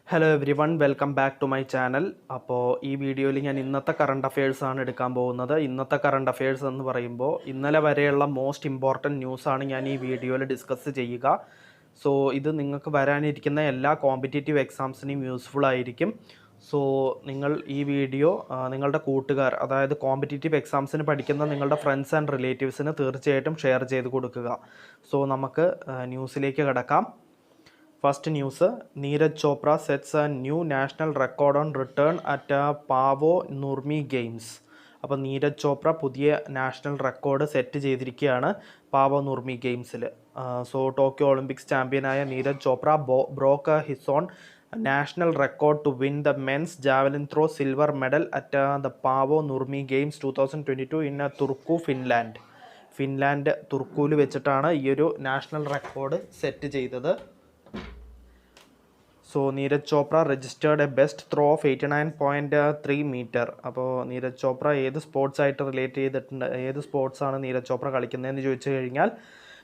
Hello everyone welcome back to my channel. അപ്പോൾ ഈ വീഡിയോയിൽ ഞാൻ ഇന്നത്തെ കറണ്ട് അഫയേഴ്സാണ് എടുക്കാൻ പോകുന്നത്. ഇന്നത്തെ കറണ്ട് അഫയേഴ്സ് എന്ന് പറയുമ്പോൾ ഇന്നലെ വരെയുള്ള മോസ്റ്റ് ഇമ്പോർട്ടൻറ്റ് ന്യൂസാണ് ഞാൻ ഈ വീഡിയോയിൽ ഡിസ്കസ് ചെയ്യുക. സോ ഇത് നിങ്ങൾക്ക് വരാനിരിക്കുന്ന എല്ലാ കോമ്പറ്റേറ്റീവ് എക്സാംസിനും യൂസ്ഫുൾ ആയിരിക്കും. സോ നിങ്ങൾ ഈ വീഡിയോ നിങ്ങളുടെ കൂട്ടുകാർ, അതായത് കോമ്പറ്റേറ്റീവ് എക്സാംസിന് പഠിക്കുന്ന നിങ്ങളുടെ ഫ്രണ്ട്സ് ആൻഡ് റിലേറ്റീവ്സിന് തീർച്ചയായിട്ടും ഷെയർ ചെയ്ത് കൊടുക്കുക. സോ നമുക്ക് ന്യൂസിലേക്ക് കടക്കാം. First news, Neeraj Chopra sets a new national record on return at Paavo Nurmi Games. അപ്പോൾ നീരജ് ചോപ്ര പുതിയ നാഷണൽ റെക്കോർഡ് സെറ്റ് ചെയ്തിരിക്കുകയാണ് പാവോ നുർമി ഗെയിംസിൽ. സോ ടോക്കിയോ ഒളിമ്പിക്സ് ചാമ്പ്യനായ Neeraj Chopra broke his own national record to win the men's javelin throw silver medal at the Paavo Nurmi games 2022 in Turku, Finland തുർക്കുവിൽ വെച്ചിട്ടാണ് ഈ ഒരു national record set ചെയ്തത്. So Neeraj Chopra registered a best throw of 89.3 metre. അപ്പോൾ നീരജ് ചോപ്ര ഏത് സ്പോർട്സായിട്ട് relate ചെയ്തിട്ടുണ്ട്, ഏത് സ്പോർട്സാണ് നീരജ് ചോപ്ര കളിക്കുന്നതെന്ന് ചോദിച്ചു കഴിഞ്ഞാൽ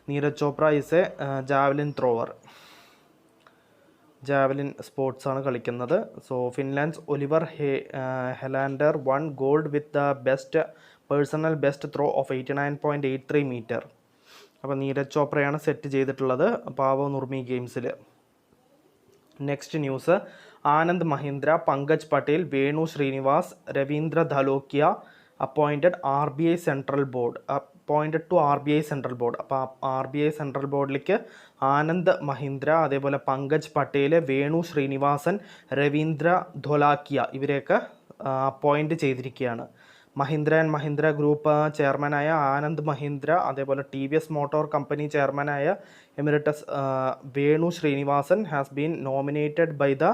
Neeraj Chopra is a javelin thrower, javelin സ്പോർട്സാണ് കളിക്കുന്നത്. So Finland's Oliver Helander won gold with the personal best throw of 89.83 metre. അപ്പോൾ നീരജ് ചോപ്രയാണ് സെറ്റ് ചെയ്തിട്ടുള്ളത് പാവോ നുർമി ഗെയിംസിൽ. Next news, Anand Mahindra, Pankaj Patel, Venu Srinivas, Ravindra Dholakia appointed RBI central board, അപ്പോൾ RBI സെൻട്രൽ ബോർഡിലേക്ക് ആനന്ദ് മഹീന്ദ്ര, അതേപോലെ പങ്കജ് പട്ടേൽ, വേണു ശ്രീനിവാസൻ, രവീന്ദ്ര ധോലാക്കിയ ഇവരെയൊക്കെ അപ്പോയിൻറ്റ് ചെയ്തിരിക്കുകയാണ്. മഹീന്ദ്ര ആൻഡ് മഹീന്ദ്ര ഗ്രൂപ്പ് ചെയർമാനായ ആനന്ദ് മഹീന്ദ്ര, അതേപോലെ TVS മോട്ടോർ കമ്പനി ചെയർമാനായ emeritus Venu Srinivasan has been nominated by the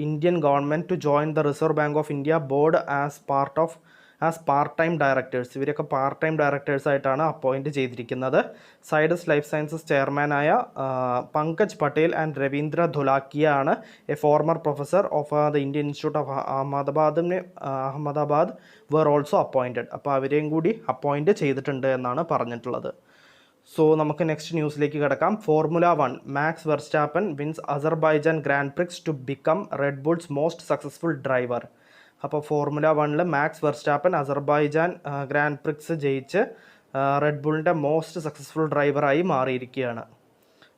Indian government to join the Reserve Bank of India board as part time directors. ഇവരൊക്കെ part time ഡയറക്ടേഴ്സായിട്ടാണ് അപ്പോയിൻറ്റ് ചെയ്തിരിക്കുന്നത്. സൈഡസ് ലൈഫ് സയൻസസ് ചെയർമാനായ Pankaj Patel and Ravindra Dholakia ആണ് a former professor of the Indian Institute of Ahmedabad were also appointed. അപ്പോൾ അവരെയും കൂടി appoint ചെയ്തിട്ടുണ്ട് എന്നാണ് പറഞ്ഞിട്ടുള്ളത്. സോ നമുക്ക് നെക്സ്റ്റ് ന്യൂസിലേക്ക് കിടക്കാം. Formula 1, Max Verstappen wins Azerbaijan Grand Prix to become Red Bull's most successful driver. അപ്പോൾ formula 1 Max Verstappen Azerbaijan Grand Prix ജയിച്ച് റെഡ് ബുളിൻ്റെ മോസ്റ്റ് സക്സസ്ഫുൾ ഡ്രൈവറായി മാറിയിരിക്കുകയാണ്.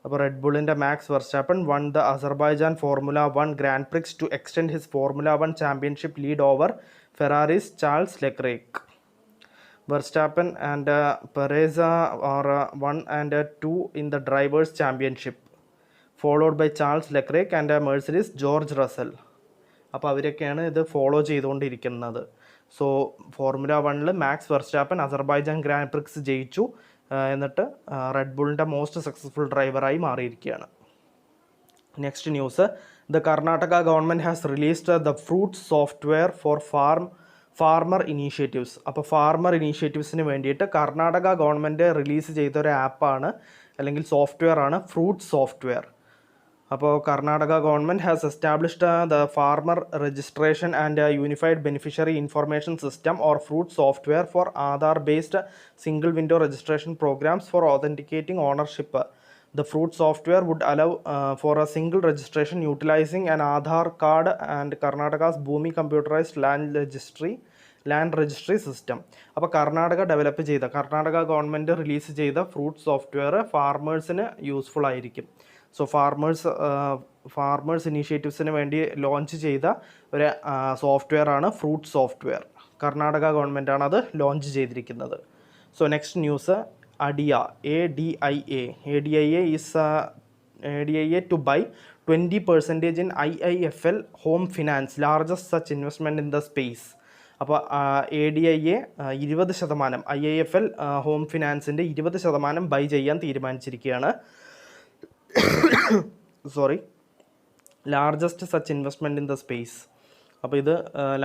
അപ്പോൾ റെഡ് ബുളിൻ്റെ Max Verstappen won the Azerbaijan formula 1 Grand Prix to extend his formula 1 championship lead over Ferrari's Charles Leclerc. Verstappen and Perez are 1 and 2 in the Drivers' Championship, followed by Charles Leclerc and Mercedes George Russell. അപ്പോൾ അവരൊക്കെയാണ് ഇത് follow ചെയ്തുകൊണ്ടിരിക്കുന്നത്. So formula 1 Max Verstappen Azerbaijan Grand Prix ജയിച്ചു, എന്നിട്ട് Red ബുളിൻ്റെ most successful ഡ്രൈവറായി മാറിയിരിക്കുകയാണ്. Next news, the Karnataka government has released the fruit software for farmer initiatives. അപ്പോൾ farmer ഇനീഷ്യേറ്റീവ്സിന് വേണ്ടിയിട്ട് കർണാടക ഗവൺമെൻറ് റിലീസ് ചെയ്തൊരു ആപ്പാണ് അല്ലെങ്കിൽ സോഫ്റ്റ്വെയർ ആണ് ഫ്രൂട്ട് സോഫ്റ്റ്വെയർ. അപ്പോൾ Karnataka government has established the farmer registration and unified beneficiary information system or fruit software for Aadhaar based single window registration programs for authenticating ownership. The fruit software would allow for a single registration utilizing an Aadhaar card and Karnataka's Bhumi computerized land registry system. അപ്പോൾ Karnataka develop ചെയ്ത, Karnataka government release ചെയ്ത fruit software ഫാർമേഴ്സിന് useful ആയിരിക്കും. So farmers ഇനീഷ്യേറ്റീവ്സിന് വേണ്ടി launch ചെയ്ത ഒരു software ആണ് fruit software. Karnataka ഗവൺമെൻറ്റാണ് അത് launch ചെയ്തിരിക്കുന്നത്. So next news, ADIA is ADIA to buy 20% in IIFL Home Finance, largest such investment in the space. അപ്പോൾ ADIA 20% IIFL ഹോം ഫിനാൻസിൻ്റെ 20% buy ചെയ്യാൻ തീരുമാനിച്ചിരിക്കുകയാണ്. Largest such investment in the space. അപ്പോൾ ഇത്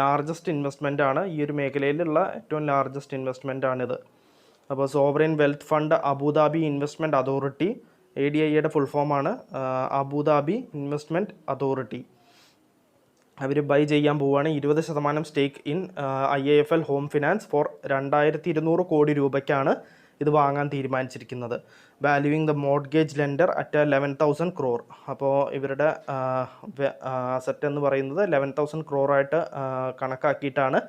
largest investment ആണ്, ഈ ഒരു മേഖലയിലുള്ള ഏറ്റവും ലാർജസ്റ്റ് ഇൻവെസ്റ്റ്മെൻ്റ് ആണിത്. അപ്പോൾ sovereign wealth fund Abu Dhabi investment authority, ADIAയുടെ ഫുൾ ഫോമാണ് അബുദാബി ഇൻവെസ്റ്റ്മെൻറ്റ് അതോറിറ്റി. അവർ ബൈ ചെയ്യാൻ പോവുകയാണ് 20% stake in IIFL home finance for 2200 കോടി രൂപയ്ക്കാണ് ഇത് വാങ്ങാൻ തീരുമാനിച്ചിരിക്കുന്നത്. Valuing the mortgage lender at 11,000 crore. അപ്പോൾ ഇവരുടെ അസറ്റ് എന്ന് പറയുന്നത് 11,000 crore ആയിട്ട് കണക്കാക്കിയിട്ടാണ്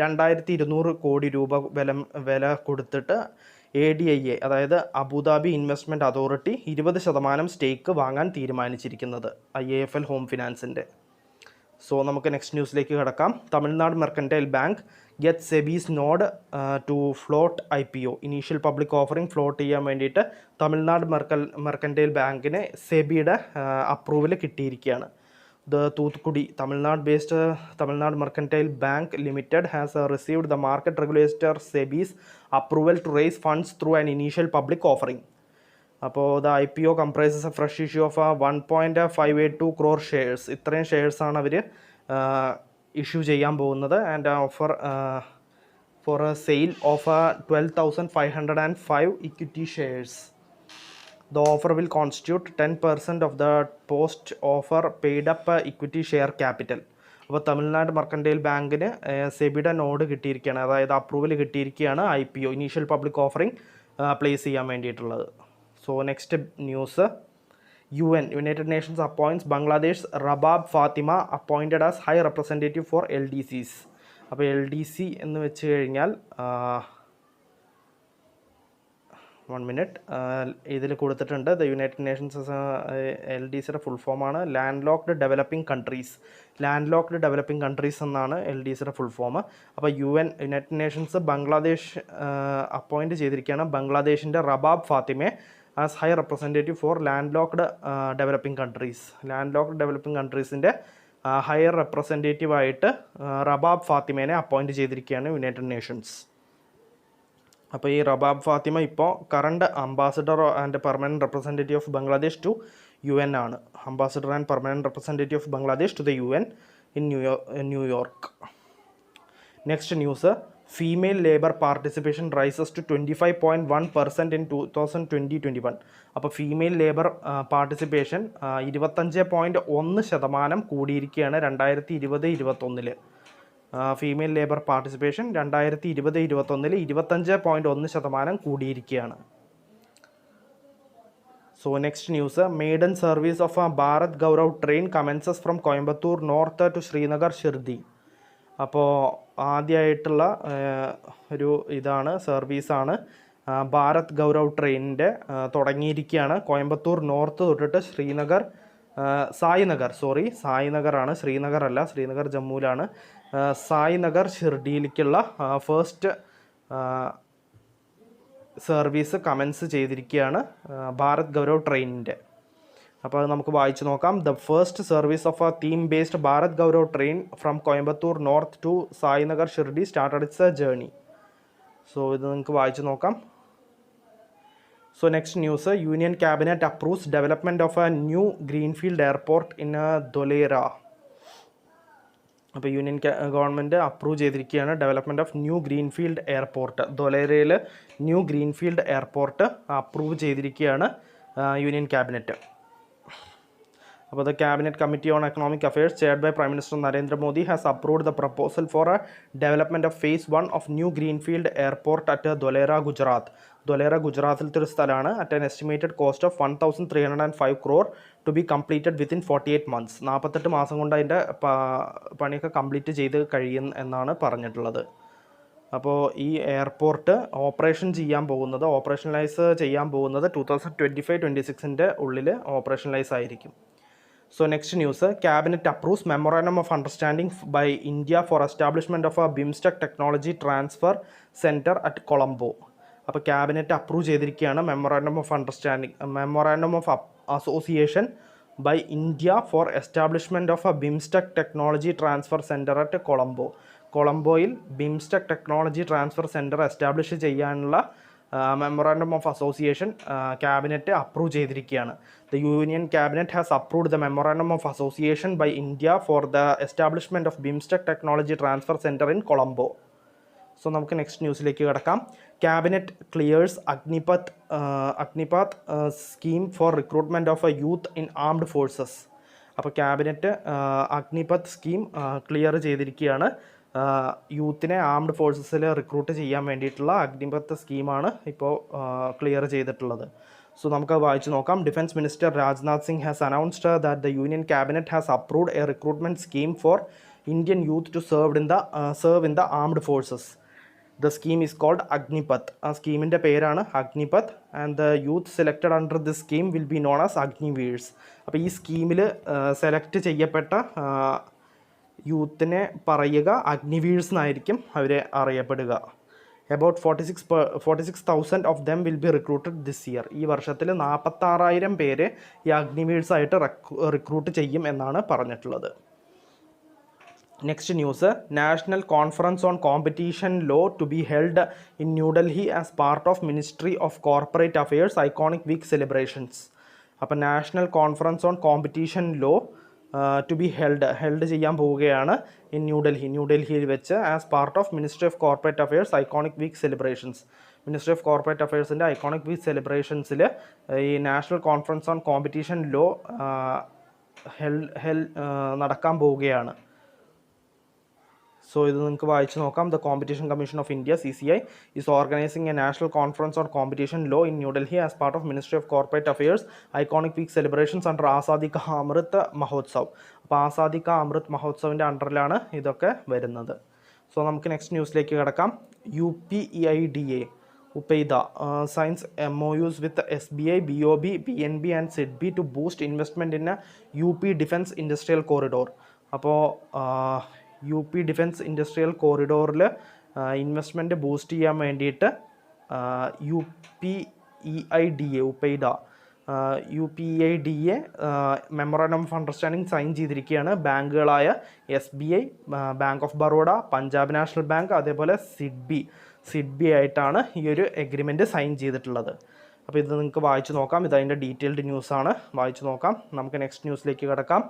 2,200 കോടി രൂപ വില കൊടുത്തിട്ട് ADIA, അതായത് അബുദാബി ഇൻവെസ്റ്റ്മെൻറ്റ് അതോറിറ്റി 20% സ്റ്റേക്ക് വാങ്ങാൻ തീരുമാനിച്ചിരിക്കുന്നത് IIFL ഹോം ഫിനാൻസിൻ്റെ. സോ നമുക്ക് നെക്സ്റ്റ് ന്യൂസിലേക്ക് കിടക്കാം. Tamil Nadu mercantile bank get SEBI's nod to float IPO. Initial public offering float ചെയ്യാൻ വേണ്ടിയിട്ട് തമിഴ്നാട് മെർക്കൻറ്റൈൽ ബാങ്കിന് സെബിയുടെ അപ്രൂവൽ കിട്ടിയിരിക്കുകയാണ്. Thoothukudi, Tamil Nadu-based Tamil Nadu Mercantile Bank Limited has received the market regulator SEBI's approval to raise funds through an initial public offering. അപ്പോൾ the IPO comprises a fresh issue of 1.582 crore shares. ഇത്രയും ഷെയർസാണ് അവർ issue ചെയ്യാൻ പോകുന്നത്. And offer for A sale of 12,505 equity shares. The offer will constitute 10% of the post-offer paid-up equity share capital. അപ്പോൾ Tamil Nadu mercantile ബാങ്കിന് സെബിയുടെ node കിട്ടിയിരിക്കുകയാണ്, അതായത് approval കിട്ടിയിരിക്കുകയാണ് IPO initial public offering place ചെയ്യാൻ വേണ്ടിയിട്ടുള്ളത്. So next news, UN United Nations appoints Bangladesh Rabab Fatima appointed as high representative for LDCs. അപ്പോൾ LDC എന്ന് വെച്ച് കഴിഞ്ഞാൽ 1 minute ഇതിൽ കൊടുത്തിട്ടുണ്ട്. ദ യുണൈറ്റഡ് നേഷൻസ് LDCയുടെ ഫുൾ ഫോമാണ് land locked developing countries. Land locked developing countries എന്നാണ് LDCയുടെ ഫുൾ ഫോം. അപ്പോൾ യുണൈറ്റഡ് നേഷൻസ് ബംഗ്ലാദേശ് അപ്പോയിൻറ്റ് ചെയ്തിരിക്കുകയാണ് ബംഗ്ലാദേശിൻ്റെ റബാബ് ഫാത്തിമയെ as high representative for land locked developing countries. Land locked developing കൺട്രീസിൻ്റെ ഹയർ റെപ്രസെൻറ്റേറ്റീവായിട്ട് റബാബ് ഫാത്തിമേനെ അപ്പോയിൻറ്റ് ചെയ്തിരിക്കുകയാണ് യുണൈറ്റഡ് നേഷൻസ്. അപ്പോൾ ഈ റബാബ് ഫാത്തിമ ഇപ്പോൾ current ambassador and permanent representative of Bangladesh to UN ആണ്. Ambassador and permanent representative of Bangladesh to the UN in New York. Next news, female labour participation rises to 25.1% in 2020-21. അപ്പോൾ female labour participation 25.1% കൂടിയിരിക്കുകയാണ് 2020-21. Female labour participation 2020-21 25.1% കൂടിയിരിക്കുകയാണ്. So next news, maiden service of Bharat Gaurav train commences from Coimbatore north to Srinagar Shirdi. അപ്പോൾ ആദ്യമായിട്ടുള്ള ഒരു ഇതാണ് സർവീസാണ് ഭാരത് ഗൗരവ് ട്രെയിനിൻ്റെ തുടങ്ങിയിരിക്കുകയാണ്. കോയമ്പത്തൂർ നോർത്ത് തൊട്ടിട്ട് സായിനഗർ ആണ്, ശ്രീനഗർ അല്ല, ശ്രീനഗർ ജമ്മുവിലാണ്. സായിനഗർ ഷിർഡിയിലേക്കുള്ള ഫസ്റ്റ് സർവീസ് കമൻസ് ചെയ്തിരിക്കുകയാണ് ഭാരത് ഗൗരവ് ട്രെയിനിൻ്റെ. അപ്പോൾ അത് നമുക്ക് വായിച്ചു നോക്കാം. The first service of a theme based Bharat Gaurav train from Coimbatore north to Sainagar Shirdi started its a journey. So ഇത് നിങ്ങൾക്ക് വായിച്ചു നോക്കാം. So next news, Union Cabinet approves development of a new greenfield airport in Dholera. അപ്പോൾ യൂണിയൻ ഗവൺമെൻറ് അപ്രൂവ് ചെയ്തിരിക്കുകയാണ് development of new greenfield airport. ധൊലേരയിൽ new greenfield airport approve ചെയ്തിരിക്കുകയാണ് union cabinet. അപ്പോൾ the cabinet committee on economic affairs chaired by prime minister Narendra Modi has approved the proposal for a development of phase 1 of new greenfield airport at Dholera, Gujarat. Dholera ഗുജറാത്തിലത്തെ ഒരു സ്ഥലമാണ്. At an estimated cost of 1,305 crore to be completed within 48 months. 48 മാസം കൊണ്ട് അതിൻ്റെ പണിയൊക്കെ complete ചെയ്ത് കഴിയും എന്നാണ് പറഞ്ഞിട്ടുള്ളത്. അപ്പോൾ ഈ എയർപോർട്ട് ഓപ്പറേഷണലൈസ് ചെയ്യാൻ പോകുന്നത് 2025-26 ഉള്ളിൽ ഓപ്പറേഷണലൈസ് ആയിരിക്കും. So next news, Cabinet approves Memorandum of Understanding by India for establishment of a BIMSTEC Technology Transfer Center at Colombo. അപ്പോൾ ക്യാബിനറ്റ് അപ്രൂവ് ചെയ്തിരിക്കുകയാണ് memorandum of association by India for establishment of a BIMSTEC technology transfer centre at Colombo. കൊളംബോയിൽ BIMSTEC technology transfer centre establish ചെയ്യാനുള്ള memorandum of association cabinet approve ചെയ്തിരിക്കുകയാണ്. The union cabinet has approved the memorandum of association by India for the establishment of BIMSTEC technology transfer centre in Colombo. So നമുക്ക് next ന്യൂസിലേക്ക് കിടക്കാം. Cabinet clears Agnipath scheme for recruitment of a youth in armed forces. അപ്പോൾ cabinet Agnipath scheme clear ചെയ്തിരിക്കുകയാണ് യൂത്തിനെ armed ഫോഴ്സസിൽ recruit ചെയ്യാൻ വേണ്ടിയിട്ടുള്ള അഗ്നിപത്ത് സ്കീമാണ് ഇപ്പോൾ clear ചെയ്തിട്ടുള്ളത്. സോ നമുക്കത് വായിച്ചു നോക്കാം. Defence minister Rajnath Singh has announced that the union cabinet has approved A recruitment scheme for Indian youth to serve in the armed forces. The scheme is called Agnipath. ആ സ്കീമിൻ്റെ പേരാണ് Agnipath. And the youth selected under this scheme will be known as Agniveers. അപ്പോൾ ഈ സ്കീമിൽ select ചെയ്യപ്പെട്ട യൂത്തിനെ പറയുക അഗ്നിവീഴ്സ് എന്നായിരിക്കും അവരെ അറിയപ്പെടുക. About 46,000 of them will be recruited this year. ഈ വർഷത്തിൽ 46,000 പേര് ഈ അഗ്നിവീഴ്സ് ആയിട്ട് റിക്രൂട്ട് ചെയ്യും എന്നാണ് പറഞ്ഞിട്ടുള്ളത്. Next news, national conference on competition law to be held in New Delhi as part of ministry of corporate affairs iconic week celebrations. അപ്പോൾ national conference on competition law to be held ചെയ്യാൻ പോവുകയാണ് ഇൻ ന്യൂഡൽഹിയിൽ വെച്ച് as part of ministry of corporate affairs iconic week celebrations. Ministry of corporate അഫയേഴ്സിൻ്റെ iconic week സെലിബ്രേഷൻസിൽ ഈ national conference on competition law നടക്കാൻ പോവുകയാണ്. സോ ഇത് നിങ്ങൾക്ക് വായിച്ച് നോക്കാം. The competition commission of India CCI is organising a national conference on competition law in New Delhi as part of ministry of corporate affairs iconic week celebrations under Azadi ka Amrit Mahotsav. അപ്പോൾ ആസാദി കാ അമൃത് മഹോത്സവിൻ്റെ അണ്ടറിലാണ് ഇതൊക്കെ വരുന്നത്. സോ നമുക്ക് നെക്സ്റ്റ് ന്യൂസിലേക്ക് കിടക്കാം. UPEIDA UPEIDA signs MOUs with SBI, BOB, PNB and SIDBI to boost investment in a UP Defence Industrial Corridor. അപ്പോൾ UP defence industrial കോറിഡോറിൽ investment boost ചെയ്യാൻ വേണ്ടിയിട്ട് UPEIDA memorandum of understanding sign ചെയ്തിരിക്കുകയാണ് ബാങ്കുകളായ SBI, bank of Baroda, Punjab national bank, അതേപോലെ SIDBI ആയിട്ടാണ് ഈ ഒരു എഗ്രിമെൻറ്റ് സൈൻ ചെയ്തിട്ടുള്ളത്. അപ്പോൾ ഇത് നിങ്ങൾക്ക് വായിച്ചു നോക്കാം. ഇതതിൻ്റെ ഡീറ്റെയിൽഡ് ന്യൂസാണ്, വായിച്ചു നോക്കാം. നമുക്ക് നെക്സ്റ്റ് ന്യൂസിലേക്ക് കിടക്കാം.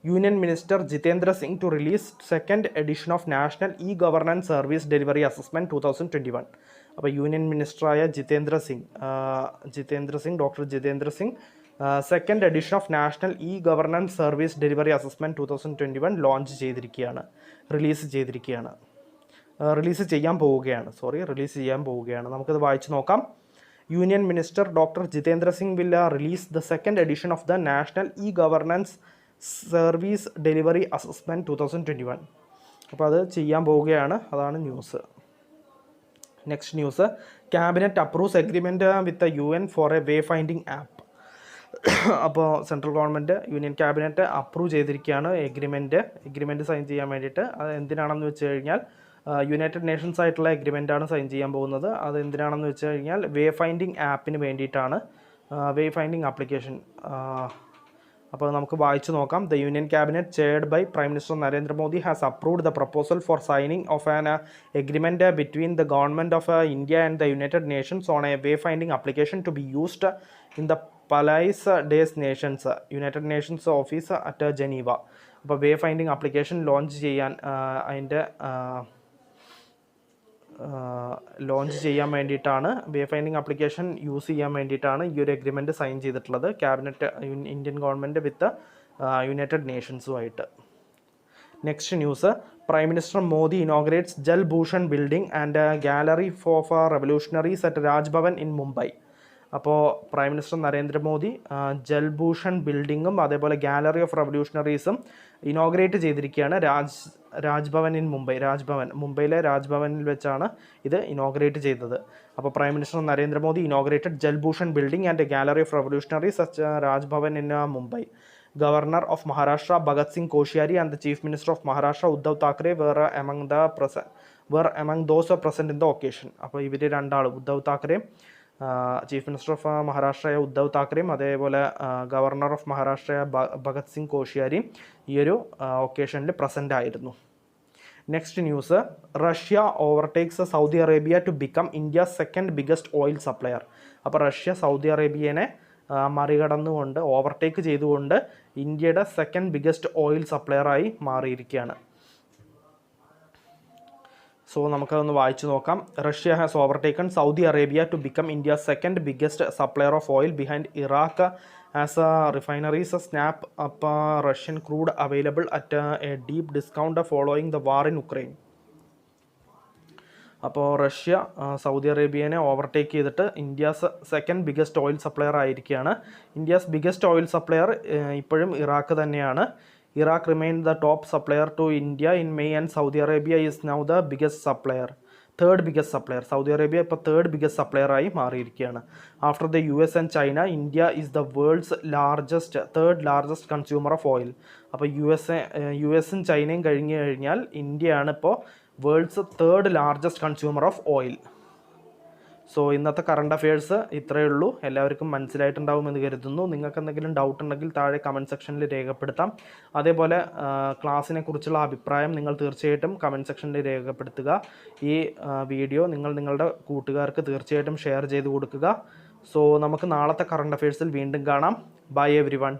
Union minister Jitendra Singh to release second edition of national governance service delivery assessment 2021. അപ്പോൾ യൂണിയൻ മിനിസ്റ്ററായ doctor Jitendra Singh second edition of national governance service delivery assessment 2021 launch ചെയ്തിരിക്കുകയാണ്, റിലീസ് ചെയ്യാൻ പോവുകയാണ്. നമുക്കത് വായിച്ചു നോക്കാം. Union Minister Dr. Jitendra Singh will release the second edition of the National E-Governance Service Delivery Assessment 2021. അപ്പോൾ അത് ചെയ്യാൻ പോവുകയാണ്, അതാണ് news. Next news, cabinet approves agreement with UN for a way finding app. അപ്പോൾ central government union cabinet approve ചെയ്തിരിക്കുകയാണ് agreement sign ചെയ്യാൻ വേണ്ടിയിട്ട്. അത് എന്തിനാണെന്ന് വെച്ച് കഴിഞ്ഞാൽ യുണൈറ്റഡ് നേഷൻസ് ആയിട്ടുള്ള എഗ്രിമെൻ്റാണ് സൈൻ ചെയ്യാൻ പോകുന്നത്. അത് എന്തിനാണെന്ന് വെച്ച് കഴിഞ്ഞാൽ വേ ഫൈൻഡിങ് ആപ്പിന് വേണ്ടിയിട്ടാണ്, വേ ഫൈൻഡിങ് ആപ്ലിക്കേഷൻ. അപ്പോൾ നമുക്ക് വായിച്ചു നോക്കാം. The union cabinet chaired by prime minister Narendra Modi has approved the proposal for signing of an agreement between the government of India and the United Nations on a way finding application to be used in the Palais des Nations United Nations office at Geneva. അപ്പോൾ way finding application launch ചെയ്യാൻ വേണ്ടിയിട്ടാണ്, വേ finding application use ചെയ്യാൻ വേണ്ടിയിട്ടാണ് ഈ ഒരു agreement sign ചെയ്തിട്ടുള്ളത് cabinet Indian government with United നേഷൻസുമായിട്ട്. Next news, prime minister Modi inaugurates Jal Bhushan building and gallery of revolutionaries at Raj Bhavan in Mumbai. അപ്പോൾ പ്രൈം മിനിസ്റ്റർ നരേന്ദ്രമോദി ജൽഭൂഷൺ ബിൽഡിങ്ങും അതേപോലെ ഗാലറി ഓഫ് റെവല്യൂഷണറീസും ഇനോഗ്രേറ്റ് ചെയ്തിരിക്കുകയാണ് രാജ്ഭവൻ ഇൻ മുംബൈ. മുംബൈയിലെ രാജ്ഭവനിൽ വെച്ചാണ് ഇത് ഇനോഗ്രേറ്റ് ചെയ്തത്. അപ്പോൾ prime minister Narendra Modi inaugurated Jal Bhushan building and gallery of revolutionaries at Raj Bhavan in Mumbai. Governor of Maharashtra Bhagat Singh Koshiyari and the Chief Minister of Maharashtra Uddhav Thackeray were among those present in the occasion. അപ്പോൾ ഇവർ രണ്ടാളും, Uddhav Thackeray, chief minister of മഹാരാഷ്ട്രയായ ഉദ്ധവ് താക്കറെയും അതേപോലെ governor of മഹാരാഷ്ട്രയായ ഭഗത് സിംഗ് കോഷിയാരിയും ഈ ഒരു ഒക്കേഷനിൽ പ്രസൻ്റ് ആയിരുന്നു. Next news, Russia overtakes Saudi Arabia to become India second biggest oil supplier. അപ്പോൾ റഷ്യ സൗദി അറേബ്യനെ മറികടന്നുകൊണ്ട്, ഓവർടേക്ക് ചെയ്തുകൊണ്ട് ഇന്ത്യയുടെ സെക്കൻഡ് ബിഗസ്റ്റ് ഓയിൽ സപ്ലയറായി മാറിയിരിക്കുകയാണ്. സോ നമുക്കതൊന്ന് വായിച്ചു നോക്കാം. Russia has overtaken Saudi Arabia to become India second biggest supplier of oil behind Iraq as refineries snap up Russian crude available at a deep discount following the war in Ukraine. അപ്പോൾ Russia Saudi അറേബ്യനെ overtake ചെയ്തിട്ട് India's second biggest oil supplier ആയിരിക്കുകയാണ്. India's biggest oil supplier ഇപ്പോഴും Iraq തന്നെയാണ്. Iraq remain the top supplier to India in May and Saudi Arabia is now the biggest supplier, third biggest supplier. Saudi Arabia ഇപ്പോൾ third biggest സപ്ലയറായി മാറിയിരിക്കുകയാണ്. After the US and China, India is the world's third largest consumer of oil. അപ്പോൾ US ചൈനയും കഴിഞ്ഞു കഴിഞ്ഞാൽ ഇന്ത്യയാണ് ഇപ്പോൾ world's third largest consumer of oil. So ഇന്നത്തെ കറണ്ട് അഫയേഴ്സ് ഇത്രയേ ഉള്ളൂ. എല്ലാവർക്കും മനസ്സിലായിട്ടുണ്ടാവുമെന്ന് കരുതുന്നു. നിങ്ങൾക്ക് എന്തെങ്കിലും ഡൗട്ട് ഉണ്ടെങ്കിൽ താഴെ കമൻറ്റ് സെക്ഷനിൽ രേഖപ്പെടുത്താം. അതേപോലെ ക്ലാസ്സിനെ കുറിച്ചുള്ള അഭിപ്രായം നിങ്ങൾ തീർച്ചയായിട്ടും കമൻറ്റ് സെക്ഷനിൽ രേഖപ്പെടുത്തുക. ഈ വീഡിയോ നിങ്ങളുടെ കൂട്ടുകാർക്ക് തീർച്ചയായിട്ടും ഷെയർ ചെയ്ത് കൊടുക്കുക. സോ നമുക്ക് നാളത്തെ കറണ്ട് അഫയേഴ്സിൽ വീണ്ടും കാണാം. Bye everyone.